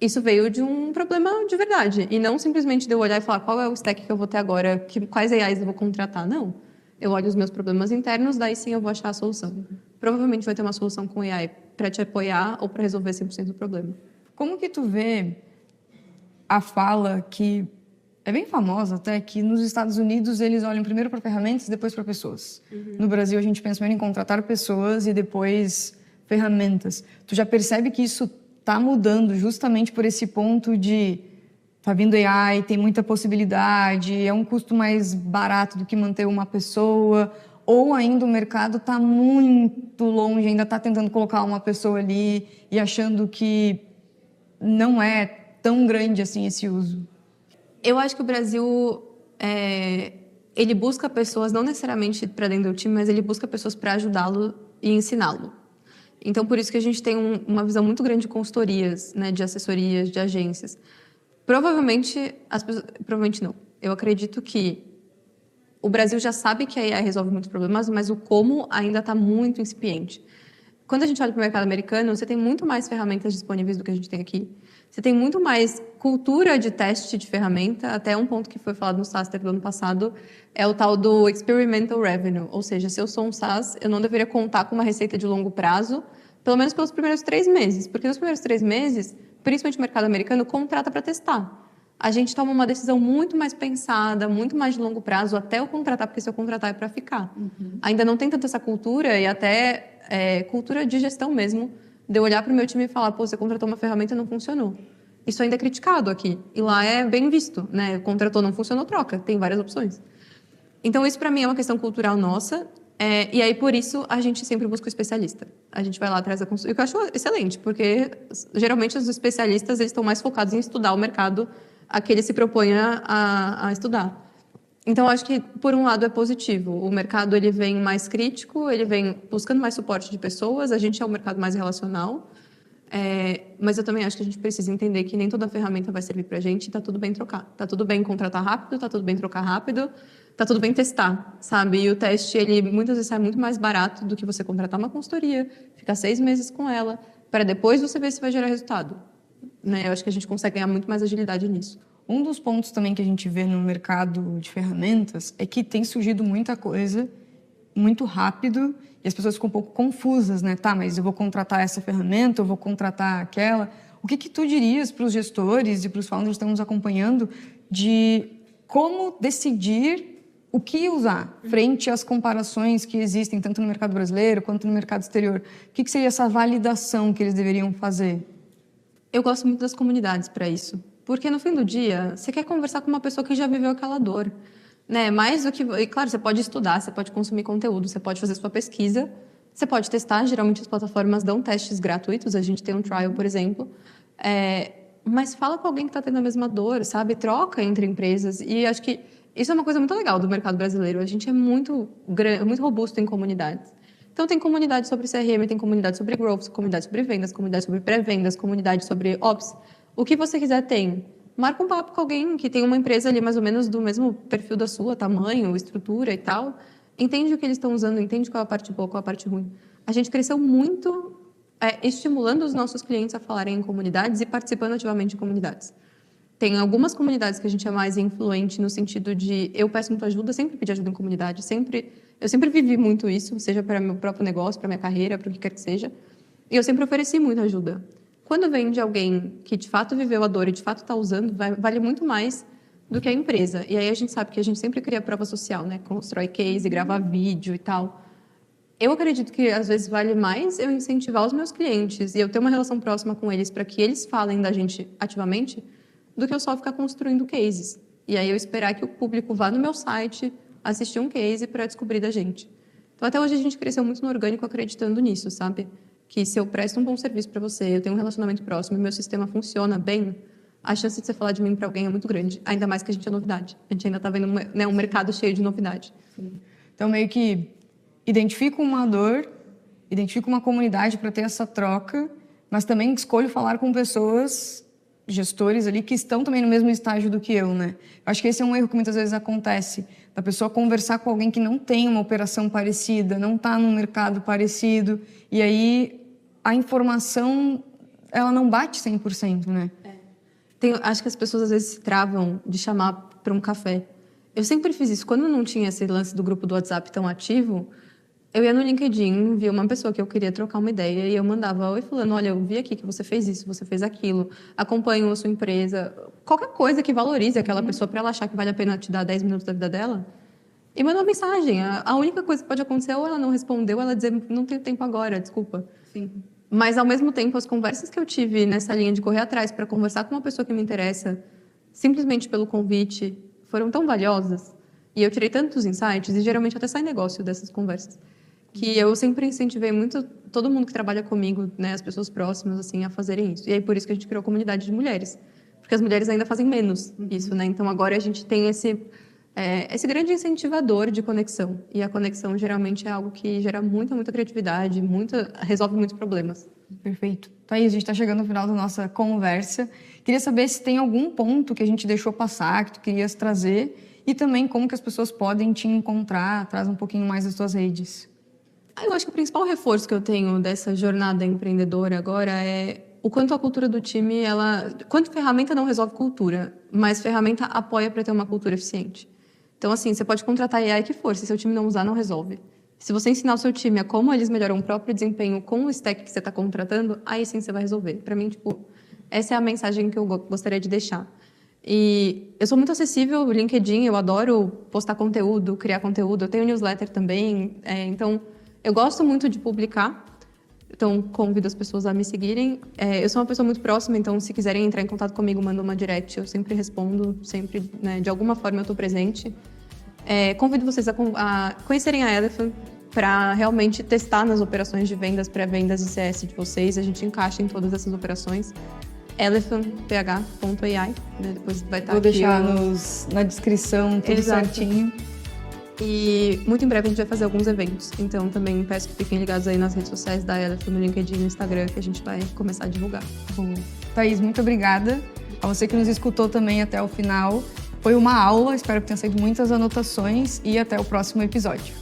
Isso veio de um problema de verdade. E não simplesmente de eu olhar e falar qual é o stack que eu vou ter agora, quais AIs eu vou contratar. Não. Eu olho os meus problemas internos, daí sim eu vou achar a solução. Provavelmente vai ter uma solução com AI para te apoiar ou para resolver 100% do problema. Como que tu vê a fala que é bem famosa até, que nos Estados Unidos eles olham primeiro para ferramentas e depois para pessoas. No Brasil a gente pensa primeiro em contratar pessoas e depois ferramentas. Tu já percebe que isso está mudando justamente por esse ponto de tá vindo AI, tem muita possibilidade, é um custo mais barato do que manter uma pessoa, ou ainda o mercado está muito longe, ainda está tentando colocar uma pessoa ali e achando que não é tão grande assim esse uso? Eu acho que o Brasil, ele busca pessoas, não necessariamente para dentro do time, mas ele busca pessoas para ajudá-lo e ensiná-lo. Então, por isso que a gente tem uma visão muito grande de consultorias, né, de assessorias, de agências. Provavelmente não. Eu acredito que o Brasil já sabe que a AI resolve muitos problemas, mas o como ainda está muito incipiente. Quando a gente olha para o mercado americano, você tem muito mais ferramentas disponíveis do que a gente tem aqui. Você tem muito mais cultura de teste de ferramenta. Até um ponto que foi falado no SaaS do ano passado é o tal do experimental revenue. Ou seja, se eu sou um SaaS, eu não deveria contar com uma receita de longo prazo, pelo menos pelos primeiros 3 meses. Porque nos primeiros 3 meses, principalmente o mercado americano, contrata para testar. a gente toma uma decisão muito mais pensada, muito mais de longo prazo, até eu contratar, porque se eu contratar é para ficar. Ainda não tem tanto essa cultura e até cultura de gestão mesmo, de eu olhar para o meu time e falar, pô, você contratou uma ferramenta e não funcionou. Isso ainda é criticado aqui. E lá é bem visto, né? Contratou, não funcionou, troca. Tem várias opções. Então, isso para mim é uma questão cultural nossa. E aí, por isso, a gente sempre busca o especialista. A gente vai lá atrás da consultoria. O que eu acho excelente, porque geralmente os especialistas eles estão mais focados em estudar o mercado a que ele se propõe a estudar. Então, eu acho que, por um lado, é positivo. O mercado ele vem mais crítico, ele vem buscando mais suporte de pessoas, a gente é um mercado mais relacional. Mas eu também acho que a gente precisa entender que nem toda ferramenta vai servir para a gente e está tudo bem trocar. Está tudo bem contratar rápido, está tudo bem trocar rápido, está tudo bem testar, sabe? E o teste, ele muitas vezes sai muito mais barato do que você contratar uma consultoria, ficar 6 meses com ela, para depois você ver se vai gerar resultado. Né? Eu acho que a gente consegue ganhar muito mais agilidade nisso. Um dos pontos também que a gente vê no mercado de ferramentas é que tem surgido muita coisa muito rápido e as pessoas ficam um pouco confusas, né? Tá, mas eu vou contratar essa ferramenta, eu vou contratar aquela. O que tu dirias para os gestores e para os founders que estão nos acompanhando de como decidir o que usar frente às comparações que existem tanto no mercado brasileiro quanto no mercado exterior? O que seria essa validação que eles deveriam fazer? Eu gosto muito das comunidades para isso. Porque no fim do dia, você quer conversar com uma pessoa que já viveu aquela dor. Né? Mais do que... E, claro, você pode estudar, você pode consumir conteúdo, você pode fazer sua pesquisa, você pode testar. Geralmente as plataformas dão testes gratuitos, a gente tem um trial, por exemplo. Mas fala com alguém que está tendo a mesma dor, sabe? Troca entre empresas. E acho que isso é uma coisa muito legal do mercado brasileiro. A gente é muito robusto em comunidades. Então, tem comunidade sobre CRM, tem comunidade sobre growth, comunidade sobre vendas, comunidade sobre pré-vendas, comunidade sobre ops. O que você quiser tem. Marca um papo com alguém que tem uma empresa ali mais ou menos do mesmo perfil da sua, tamanho, estrutura e tal. Entende o que eles estão usando, entende qual é a parte boa, qual é a parte ruim. A gente cresceu muito estimulando os nossos clientes a falarem em comunidades e participando ativamente de comunidades. Tem algumas comunidades que a gente é mais influente no sentido de eu peço muita ajuda, sempre pedi ajuda em comunidade, eu sempre vivi muito isso, seja para meu próprio negócio, para minha carreira, para o que quer que seja. E eu sempre ofereci muita ajuda. Quando vem de alguém que de fato viveu a dor e de fato está usando, vale muito mais do que a empresa. E aí a gente sabe que a gente sempre cria prova social, né? Constrói case, grava vídeo e tal. Eu acredito que às vezes vale mais eu incentivar os meus clientes e eu ter uma relação próxima com eles para que eles falem da gente ativamente do que eu só ficar construindo cases. E aí eu esperar que o público vá no meu site assistir um case para descobrir da gente. Então até hoje a gente cresceu muito no orgânico acreditando nisso, sabe? Que se eu presto um bom serviço para você, eu tenho um relacionamento próximo e meu sistema funciona bem, a chance de você falar de mim para alguém é muito grande. Ainda mais que a gente é novidade. A gente ainda está vendo um mercado cheio de novidade. Sim. Então, meio que identifico uma dor, identifico uma comunidade para ter essa troca, mas também escolho falar com pessoas, gestores ali, que estão também no mesmo estágio do que eu, né? Eu acho que esse é um erro que muitas vezes acontece, da pessoa conversar com alguém que não tem uma operação parecida, não está num mercado parecido, e aí a informação, ela não bate 100%, né? Acho que as pessoas às vezes se travam de chamar para um café. Eu sempre fiz isso. Quando não tinha esse lance do grupo do WhatsApp tão ativo, eu ia no LinkedIn, via uma pessoa que eu queria trocar uma ideia e eu mandava, oi fulano, olha, eu vi aqui que você fez isso, você fez aquilo, acompanho a sua empresa, qualquer coisa que valorize aquela pessoa para ela achar que vale a pena te dar 10 minutos da vida dela. E manda uma mensagem. A única coisa que pode acontecer é ou ela não respondeu, ou ela dizer, não tenho tempo agora, desculpa. Sim. Mas, ao mesmo tempo, as conversas que eu tive nessa linha de correr atrás para conversar com uma pessoa que me interessa, simplesmente pelo convite, foram tão valiosas. E eu tirei tantos insights, e geralmente até sai negócio dessas conversas, que eu sempre incentivei muito todo mundo que trabalha comigo, né, as pessoas próximas, assim, a fazerem isso. E aí, por isso que a gente criou a comunidade de mulheres. Porque as mulheres ainda fazem menos isso, né? Então, agora a gente tem esse grande incentivador de conexão. E a conexão, geralmente, é algo que gera muita criatividade, resolve muitos problemas. Perfeito. Thaís, a gente está chegando no final da nossa conversa. Queria saber se tem algum ponto que a gente deixou passar, que tu querias trazer, e também como que as pessoas podem te encontrar, traz um pouquinho mais das tuas redes. Eu acho que o principal reforço que eu tenho dessa jornada empreendedora agora é o quanto a cultura do time, quanto ferramenta não resolve cultura, mas ferramenta apoia para ter uma cultura eficiente. Então, assim, você pode contratar AI que for, se seu time não usar, não resolve. Se você ensinar o seu time a como eles melhoram o próprio desempenho com o stack que você está contratando, aí sim você vai resolver. Para mim, essa é a mensagem que eu gostaria de deixar. E eu sou muito acessível no LinkedIn, eu adoro postar conteúdo, criar conteúdo. Eu tenho newsletter também, então eu gosto muito de publicar. Então, convido as pessoas a me seguirem. Eu sou uma pessoa muito próxima, então se quiserem entrar em contato comigo, mandam uma direct, eu sempre respondo, sempre, né, de alguma forma eu estou presente. Convido vocês a conhecerem a Elephant para realmente testar nas operações de vendas, pré-vendas e CS de vocês. A gente encaixa em todas essas operações. elephantph.ai, né? Depois vai estar Vou aqui deixar na descrição tudo Exato. certinho. E muito em breve a gente vai fazer alguns eventos. Então também peço que fiquem ligados aí nas redes sociais da Elephant, no LinkedIn e no Instagram, que a gente vai começar a divulgar. Bom, Thaís, muito obrigada. A você que nos escutou também até o final. Foi uma aula, espero que tenha sido muitas anotações e até o próximo episódio.